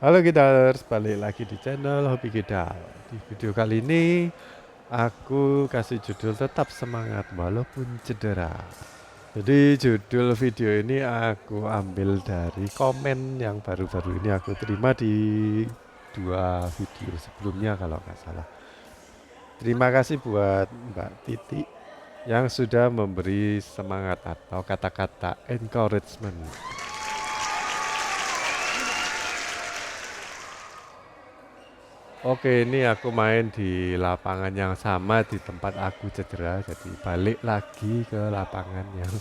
Halo Kiders, balik lagi di channel Hobi Kidal. Di video kali ini aku kasih judul tetap semangat walaupun cedera. Jadi judul video ini aku ambil dari komen yang baru-baru ini aku terima di dua video sebelumnya kalau nggak salah. Terima kasih buat Mbak Titi yang sudah memberi semangat atau kata-kata encouragement. Oke, ini aku main di lapangan yang sama di tempat aku cedera. Jadi balik lagi ke lapangan yang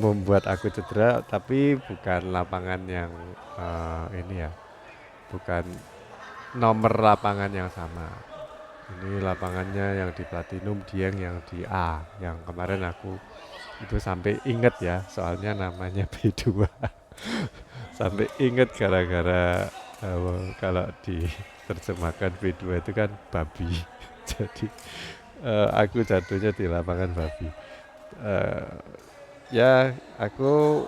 membuat aku cedera, tapi bukan lapangan yang ini ya, bukan nomor lapangan yang sama. Ini lapangannya yang di Platinum, Dieng yang di A. Yang kemarin aku itu sampai inget ya, soalnya namanya B2. Sampai inget gara-gara kalau diterjemahkan B2 itu kan babi. Jadi aku jatuhnya di lapangan babi. Eh, ya aku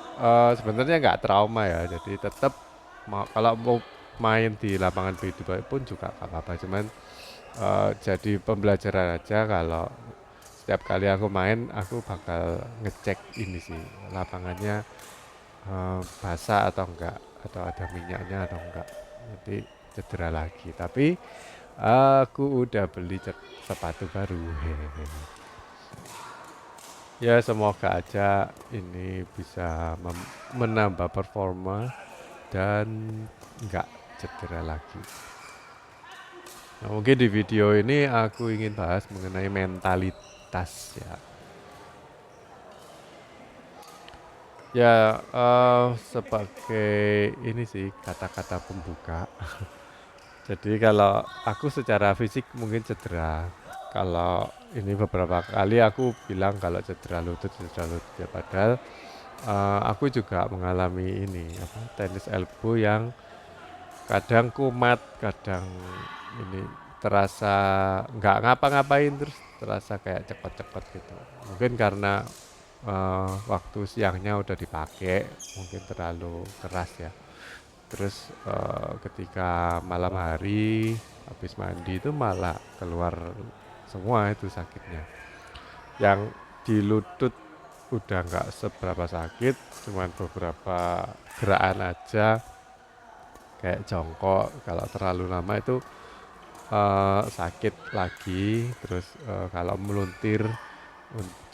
sebenarnya nggak trauma ya, jadi tetap kalau mau main di lapangan B2 pun juga nggak apa-apa. Cuman jadi pembelajaran aja kalau setiap kali aku main aku bakal ngecek ini sih lapangannya basah atau enggak, atau ada minyaknya atau enggak, nanti cedera lagi. Tapi aku udah beli sepatu baru. Hehehe. Ya semoga aja ini bisa menambah performa dan enggak cedera lagi. Nah, mungkin di video ini aku ingin bahas mengenai mentalitas ya. Ya, sebagai ini sih kata-kata pembuka. Jadi kalau aku secara fisik mungkin cedera. Kalau ini beberapa kali aku bilang kalau cedera lutut ya, padahal aku juga mengalami ini apa tenis elbow yang kadang kumat, kadang ini terasa nggak ngapa-ngapain terus terasa kayak cepet-cepet gitu. Mungkin karena waktu siangnya udah dipakai, mungkin terlalu keras ya. Terus ketika malam hari habis mandi itu malah keluar semua itu sakitnya. Yang di lutut udah nggak seberapa sakit, cuman beberapa gerakan aja kayak jongkok. Kalau terlalu lama itu sakit lagi. Terus kalau meluntir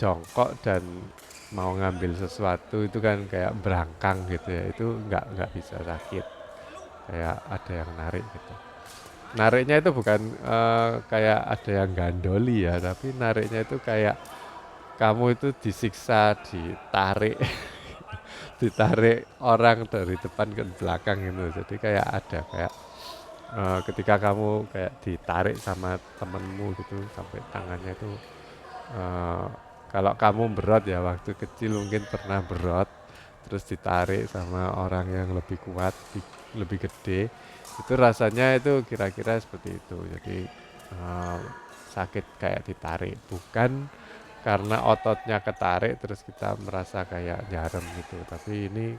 jongkok dan mau ngambil sesuatu itu kan kayak berangkang gitu ya, itu nggak bisa sakit, kayak ada yang narik gitu. Nariknya itu bukan kayak ada yang gandoli ya, tapi nariknya itu kayak kamu itu disiksa, ditarik, ditarik orang dari depan ke belakang gitu. Jadi kayak ada kayak ketika kamu kayak ditarik sama temenmu gitu sampai tangannya itu kalau kamu berot ya, waktu kecil mungkin pernah berot terus ditarik sama orang yang lebih kuat, lebih gede, itu rasanya itu kira-kira seperti itu. Jadi eh, sakit kayak ditarik, bukan karena ototnya ketarik terus kita merasa kayak jarem gitu, tapi ini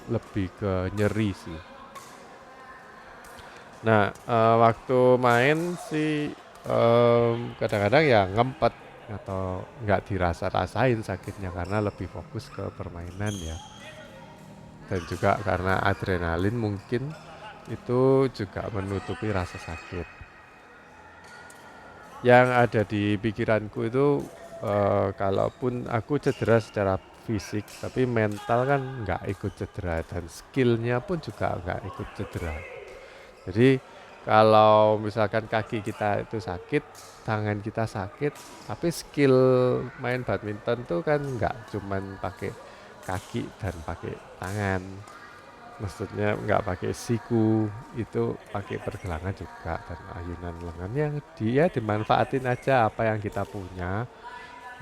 lebih ke nyeri sih. Nah, waktu main sih kadang-kadang ya ngempet atau nggak dirasa-rasain sakitnya karena lebih fokus ke permainan ya. Dan juga karena adrenalin mungkin itu juga menutupi rasa sakit. Yang ada di pikiranku itu kalaupun aku cedera secara fisik, tapi mental kan nggak ikut cedera dan skillnya pun juga nggak ikut cedera. Jadi kalau misalkan kaki kita itu sakit, tangan kita sakit, tapi skill main badminton tuh kan nggak cuman pakai kaki dan pakai tangan. Maksudnya nggak pakai siku, itu pakai pergelangan juga dan ayunan lengannya dia dimanfaatin aja apa yang kita punya.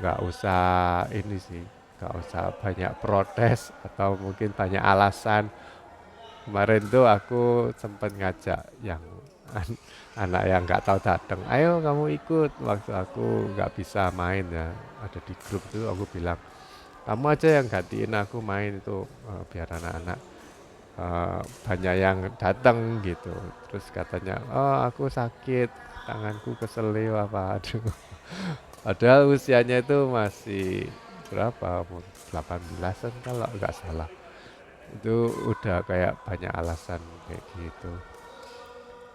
Nggak usah ini sih, nggak usah banyak protes atau mungkin banyak alasan. Kemarin tuh aku sempat ngajak yang anak yang nggak tahu datang, ayo kamu ikut. Waktu aku nggak bisa main ya, ada di grup tuh aku bilang, kamu aja yang gantiin aku main itu biar anak-anak. banyak yang datang gitu. Terus katanya, oh aku sakit, tanganku keselio apa, aduh. Padahal usianya itu masih berapa, umur 18-an kalau nggak salah. Itu udah kayak banyak alasan kayak gitu.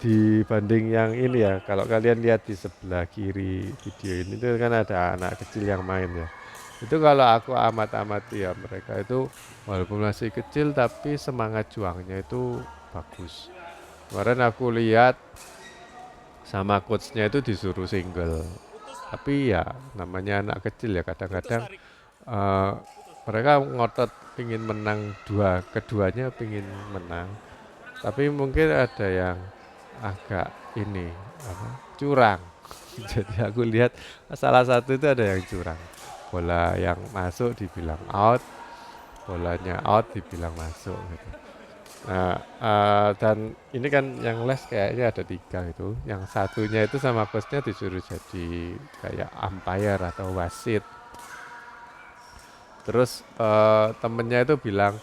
Dibanding yang ini ya, kalau kalian lihat di sebelah kiri video ini tuh kan ada anak kecil yang main ya. Itu kalau aku amati ya, mereka itu walaupun masih kecil tapi semangat juangnya itu bagus. Kemarin aku lihat sama coachnya itu disuruh single. Tapi ya namanya anak kecil ya, kadang-kadang eh, mereka ngotot pingin menang, keduanya pingin menang. Tapi mungkin ada yang agak ini apa, curang. Jadi aku lihat salah satu itu ada yang curang. Bola yang masuk dibilang out, bolanya out dibilang masuk gitu. Nah, dan ini kan yang les kayaknya ada 3 gitu. Yang satunya itu sama coachnya disuruh jadi kayak umpire atau wasit. Terus temennya itu bilang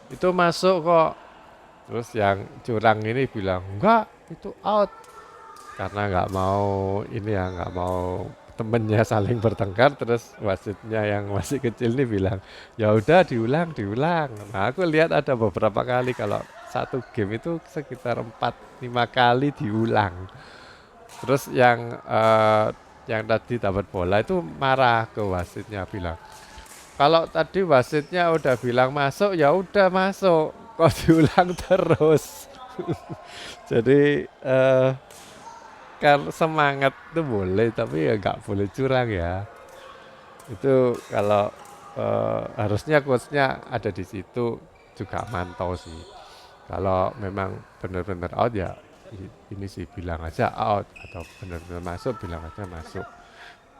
itu masuk kok. Terus yang curang ini bilang enggak, itu out. Karena nggak mau ini ya, nggak mau temennya saling bertengkar. Terus wasitnya yang masih kecil nih bilang ya udah diulang diulang. Nah aku lihat ada beberapa kali kalau satu game itu sekitar 4-5 kali diulang. Terus yang tadi dapat bola itu marah ke wasitnya, bilang kalau tadi wasitnya udah bilang masuk ya udah masuk, kok diulang terus. Jadi kan semangat itu boleh tapi ya nggak boleh curang ya. Itu kalau harusnya coachnya ada di situ juga mantau sih. Kalau memang benar-benar out ya ini sih bilang aja out, atau benar-benar masuk bilang aja masuk.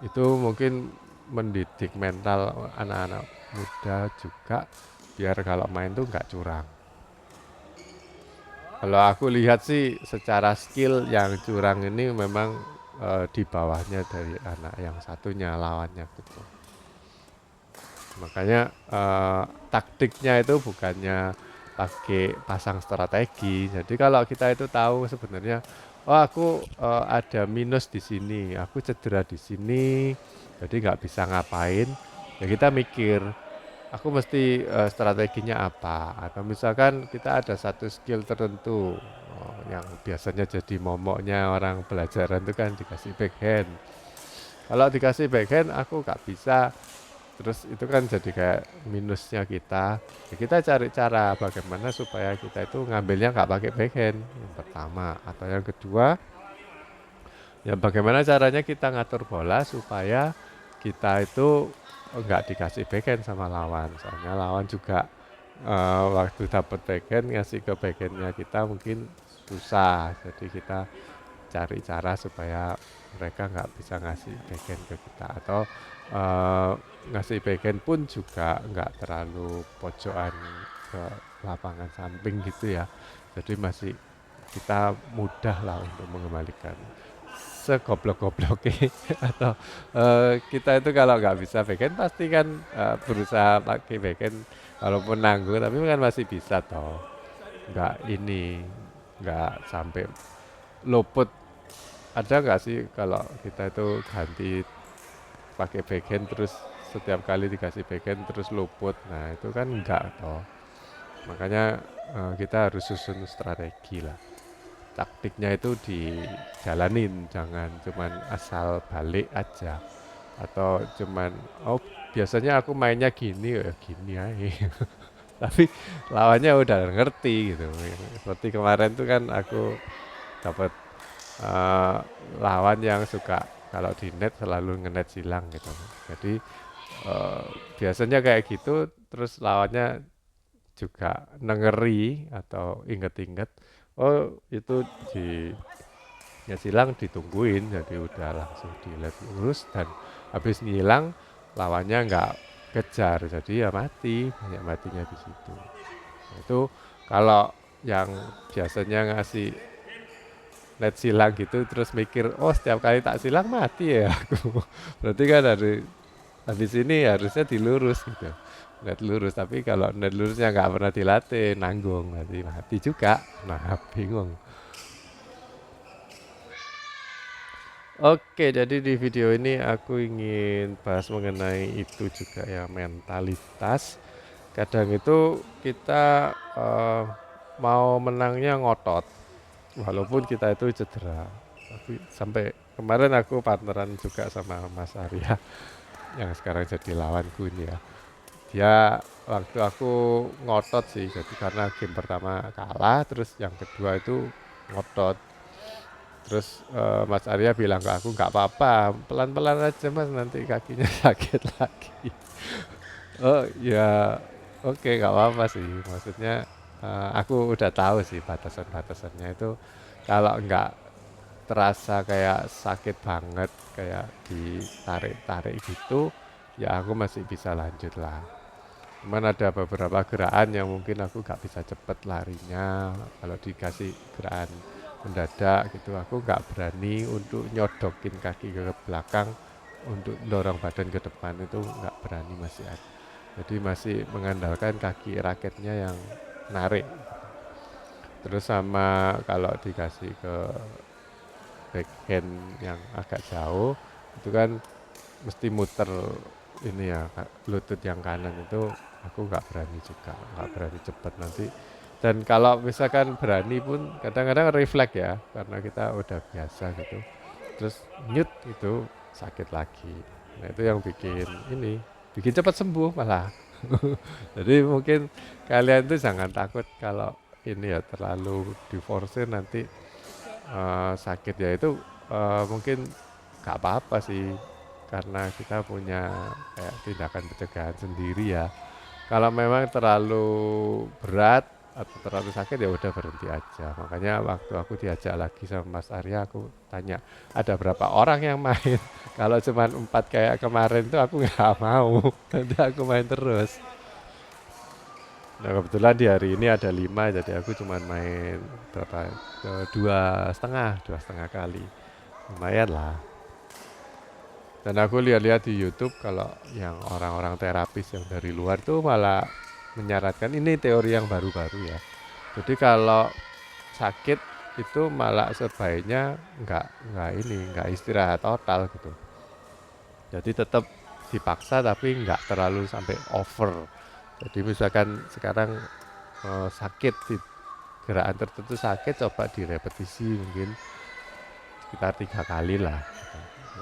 Itu mungkin mendidik mental anak-anak muda juga biar kalau main tuh nggak curang. Kalau aku lihat sih secara skill yang curang ini memang di bawahnya dari anak yang satunya lawannya gitu. Makanya taktiknya itu bukannya pakai pasang strategi. Jadi kalau kita itu tahu sebenarnya, oh aku ada minus di sini, aku cedera di sini, jadi nggak bisa ngapain. Ya kita mikir, aku mesti strateginya apa? Atau misalkan kita ada satu skill tertentu, yang biasanya jadi momoknya orang belajaran itu kan dikasih backhand. Kalau dikasih backhand aku nggak bisa, terus itu kan jadi kayak minusnya kita. Ya kita cari cara bagaimana supaya kita itu ngambilnya nggak pakai backhand yang pertama, atau yang kedua ya bagaimana caranya kita ngatur bola supaya kita itu nggak dikasih backhand sama lawan. Soalnya lawan juga waktu dapat backhand ngasih ke backhandnya kita mungkin susah, jadi kita cari cara supaya mereka nggak bisa ngasih backhand ke kita, atau eh, ngasih backhand pun juga nggak terlalu pojokan ke lapangan samping gitu ya. Jadi masih kita mudah lah untuk mengembalikan segoblok-gobloknya. Atau kita itu kalau nggak bisa backhand pasti kan berusaha pakai backhand walaupun nanggung, tapi kan masih bisa toh, nggak ini, nggak sampai luput. Ada nggak sih kalau kita itu ganti pakai backhand terus setiap kali dikasih backhand terus luput? Nah itu kan enggak toh. Makanya kita harus susun strategi lah. Taktiknya itu dijalanin, jangan cuman asal balik aja. Atau cuman, oh biasanya aku mainnya gini, ya gini aja. Tapi lawannya udah ngerti gitu. Seperti kemarin tuh kan aku dapat eh, lawan yang suka kalau di net selalu ngenet silang gitu. Jadi eh, biasanya kayak gitu, terus lawannya juga nengeri atau inget-inget, oh itu di ya silang ditungguin, jadi udah langsung dilihat lurus, dan habis ngilang lawannya nggak kejar, jadi ya mati, banyak matinya di situ. Nah, itu kalau yang biasanya ngasih net silang gitu terus mikir, oh setiap kali tak silang mati ya aku. Berarti kan dari habis ini harusnya dilurus gitu. net lurus. Tapi kalau net lurusnya nggak pernah dilatih, nanggung, nanti mati juga. Nah, bingung. Oke, jadi di video ini aku ingin bahas mengenai itu juga ya, mentalitas. Kadang itu kita mau menangnya ngotot, walaupun kita itu cedera. Tapi sampai kemarin aku partneran juga sama Mas Arya yang sekarang jadi lawanku ini ya. Dia waktu aku ngotot sih, jadi karena game pertama kalah, terus yang kedua itu ngotot. Terus Mas Arya bilang ke aku nggak apa-apa, pelan-pelan aja Mas, nanti kakinya sakit lagi. Oh ya, oke nggak apa-apa sih. Maksudnya aku udah tahu sih batasan-batasannya itu. Kalau nggak terasa kayak sakit banget, kayak ditarik-tarik gitu, ya aku masih bisa lanjut lah. Cuman ada beberapa gerakan yang mungkin aku nggak bisa cepet larinya. Kalau dikasih gerakan mendadak gitu, aku nggak berani untuk nyodokin kaki ke belakang, untuk dorong badan ke depan itu nggak berani, masih ada. Jadi masih mengandalkan kaki raketnya yang narik. Terus sama kalau dikasih ke backhand yang agak jauh, itu kan mesti muter ini ya, lutut yang kanan itu aku nggak berani juga, nggak berani cepet nanti. Dan kalau misalkan berani pun kadang-kadang refleks ya, karena kita udah biasa gitu. Terus nyut itu sakit lagi. Nah itu yang bikin cepat sembuh malah. Jadi mungkin kalian tuh jangan takut kalau ini ya terlalu diforsir nanti sakit ya, itu mungkin gak apa-apa sih, karena kita punya kayak tindakan pencegahan sendiri ya. Kalau memang terlalu berat atau terlalu sakit ya udah berhenti aja. Makanya waktu aku diajak lagi sama Mas Arya, aku tanya ada berapa orang yang main. Kalau cuma 4 kayak kemarin tuh aku nggak mau. Nanti aku main terus. Nah kebetulan di hari ini ada 5, jadi aku cuma main berapa, 2,5 kali. Lumayan lah. Dan aku lihat-lihat di YouTube kalau yang orang-orang terapis yang dari luar tuh malah menyarankan, ini teori yang baru-baru ya. Jadi kalau sakit itu malah sebaiknya nggak istirahat total gitu. Jadi tetap dipaksa tapi nggak terlalu sampai over. Jadi misalkan sekarang sakit di gerakan tertentu sakit, coba direpetisi mungkin sekitar 3 kali lah.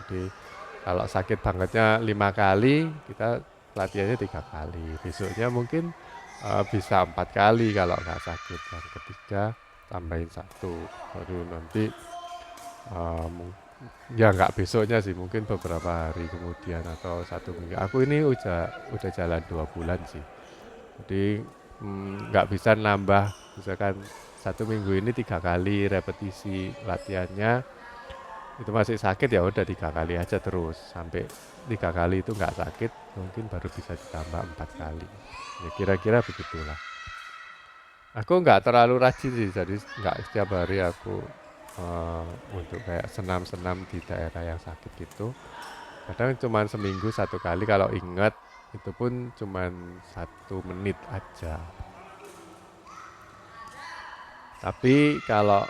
Jadi kalau sakit bangetnya 5 kali, kita latihannya 3 kali. Besoknya mungkin bisa 4 kali kalau nggak sakit. Yang ketiga tambahin 1, baru nanti ya nggak besoknya sih, mungkin beberapa hari kemudian atau 1 minggu. Aku ini udah jalan 2 bulan sih. Jadi nggak bisa nambah, misalkan 1 minggu ini 3 kali repetisi latihannya itu masih sakit, ya udah 3 kali aja terus sampai 3 kali itu nggak sakit, mungkin baru bisa ditambah 4 kali. Ya kira-kira begitulah. Aku nggak terlalu rajin sih, jadi nggak setiap hari aku untuk kayak senam-senam di daerah yang sakit gitu. Kadang cuma seminggu 1 kali, kalau ingat itu pun cuma 1 menit aja. Tapi kalau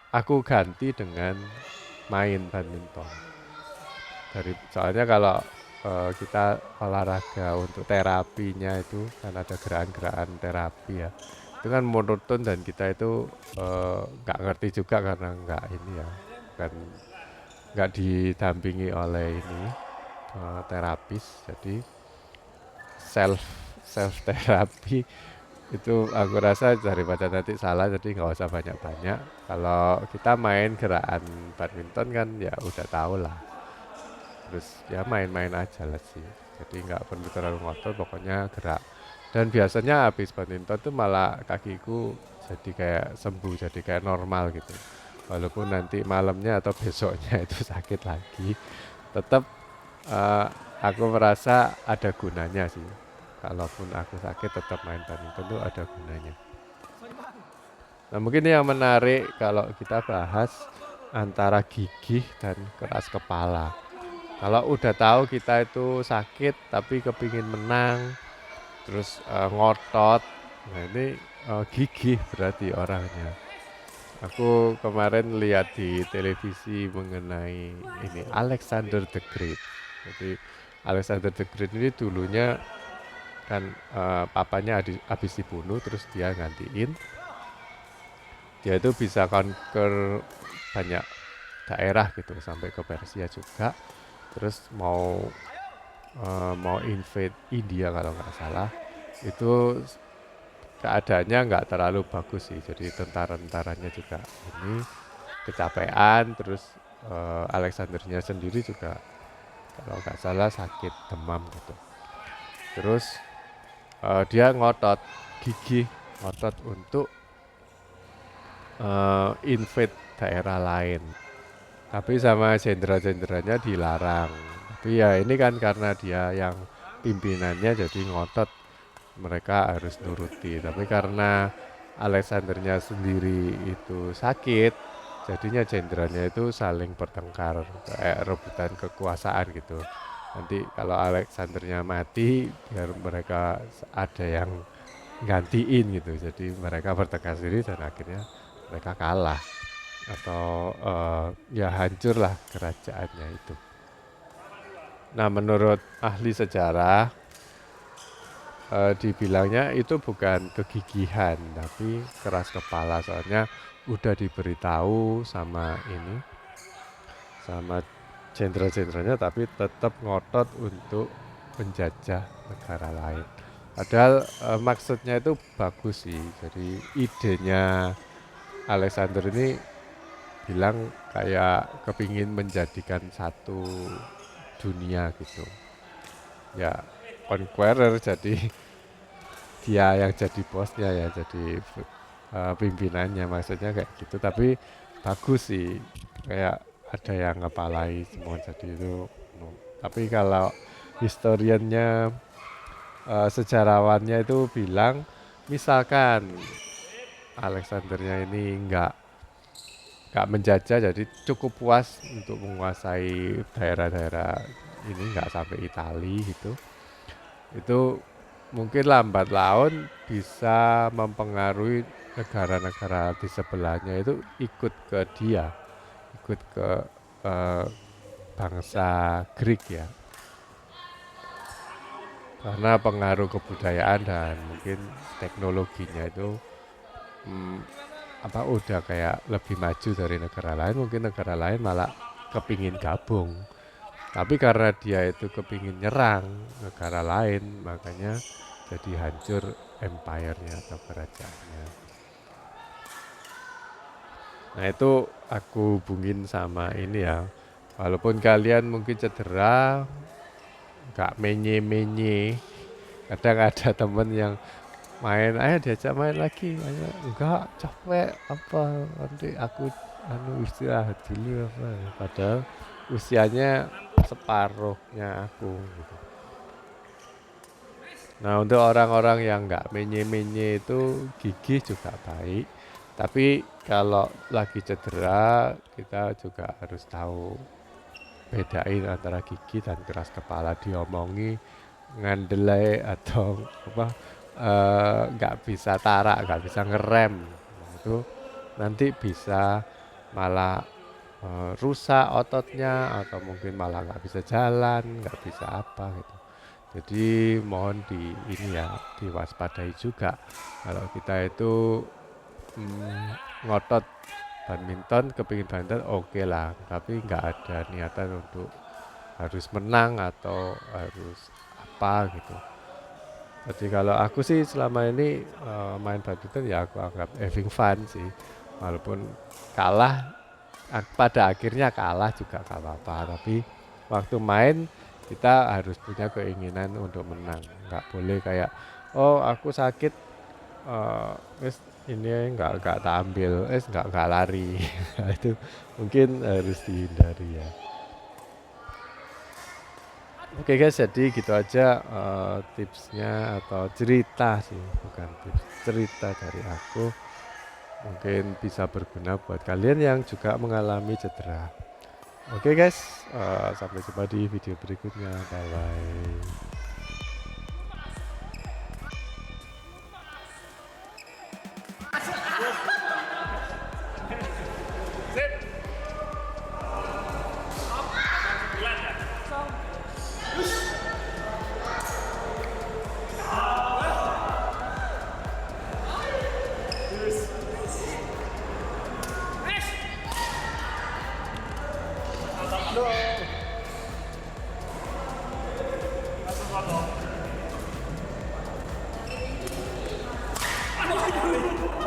aku ganti dengan main badminton. Soalnya kalau kita olahraga untuk terapinya itu kan ada gerakan-gerakan terapi ya. Itu kan monoton dan kita itu nggak ngerti juga karena nggak ini ya, kan nggak didampingi oleh ini terapis. Jadi self self terapi itu aku rasa daripada nanti salah, jadi nggak usah banyak-banyak. Kalau kita main gerakan badminton kan ya udah tahu lah, terus ya main-main aja lah sih, jadi nggak perlu terlalu ngotot, pokoknya gerak. Dan biasanya habis badminton tuh malah kakiku jadi kayak sembuh, jadi kayak normal gitu, walaupun nanti malamnya atau besoknya itu sakit lagi, tetap eh, aku merasa ada gunanya sih. Kalaupun aku sakit tetap main badminton tuh ada gunanya. Nah mungkin yang menarik kalau kita bahas antara gigih dan keras kepala. Kalau udah tahu kita itu sakit tapi kepingin menang, terus ngotot. Nah ini gigih berarti orangnya. Aku kemarin lihat di televisi mengenai ini Alexander the Great. Jadi Alexander the Great ini dulunya kan papanya habis dibunuh, terus dia gantiin. Dia itu bisa conquer banyak daerah gitu sampai ke Persia juga. Terus mau invade India kalau nggak salah. Itu keadaannya nggak terlalu bagus sih. Jadi tentara-tentaranya juga ini kecapean. Terus Alexandernya sendiri juga kalau nggak salah sakit demam gitu. Terus dia ngotot, gigih ngotot untuk invade daerah lain. Tapi sama jenderal-jenderalnya dilarang. Tapi ya ini kan karena dia yang pimpinannya jadi ngotot, mereka harus nuruti. Tapi karena Alexandernya sendiri itu sakit, jadinya jenderalnya itu saling bertengkar, kayak rebutan kekuasaan gitu. Nanti kalau Alexandernya mati, biar mereka ada yang gantiin gitu. Jadi mereka bertengkar sendiri dan akhirnya mereka kalah atau ya hancurlah kerajaannya itu. Nah, menurut ahli sejarah dibilangnya itu bukan kegigihan tapi keras kepala, soalnya udah diberitahu sama jenderal-jenderalnya tapi tetap ngotot untuk menjajah negara lain. Padahal maksudnya itu bagus sih. Jadi idenya Alexander ini bilang kayak kepingin menjadikan satu dunia gitu. Ya conqueror, jadi dia yang jadi bosnya ya, jadi pimpinannya, maksudnya kayak gitu. Tapi bagus sih, kayak ada yang ngepalai semua jadi itu. Tapi kalau historiannya sejarawannya itu bilang misalkan Alexandernya ini nggak menjajah, jadi cukup puas untuk menguasai daerah-daerah ini, nggak sampai Itali gitu. Itu mungkin lambat laun bisa mempengaruhi negara-negara di sebelahnya itu ikut ke dia, ikut ke eh, bangsa Greek ya, karena pengaruh kebudayaan dan mungkin teknologinya itu hmm, udah kayak lebih maju dari negara lain. Mungkin negara lain malah kepingin gabung, tapi karena dia itu kepingin nyerang negara lain, makanya jadi hancur empire-nya atau kerajaannya. Nah itu aku hubungin sama ini ya, walaupun kalian mungkin cedera, nggak menye-menye. Kadang ada temen yang main, ayo diajak main lagi, ayo enggak capek apa, nanti aku istirahat dulu apa, padahal usianya separuhnya aku gitu. Nah untuk orang-orang yang nggak menye-menye itu gigih juga baik, tapi kalau lagi cedera kita juga harus tahu bedain antara gigih dan keras kepala. Diomongi ngandelai atau apa nggak bisa tarak, nggak bisa ngerem. Nah, itu nanti bisa malah rusak ototnya, atau mungkin malah nggak bisa jalan, nggak bisa apa gitu. Jadi mohon ini ya diwaspadai juga kalau kita itu ngotot badminton, kepingin badminton oke lah, tapi nggak ada niatan untuk harus menang atau harus apa gitu. Jadi kalau aku sih selama ini main badminton ya aku anggap having fun sih. Walaupun kalah, pada akhirnya kalah juga gak apa-apa. Tapi waktu main kita harus punya keinginan untuk menang. Nggak boleh kayak, oh aku sakit, wes ini nggak tak ambil, nggak lari. Nah, itu mungkin harus dihindari ya. Oke guys, jadi gitu aja tipsnya atau cerita sih, bukan tips, cerita dari aku. Mungkin bisa berguna buat kalian yang juga mengalami cedera. Oke guys, sampai jumpa di video berikutnya. Bye bye. Dua-dua.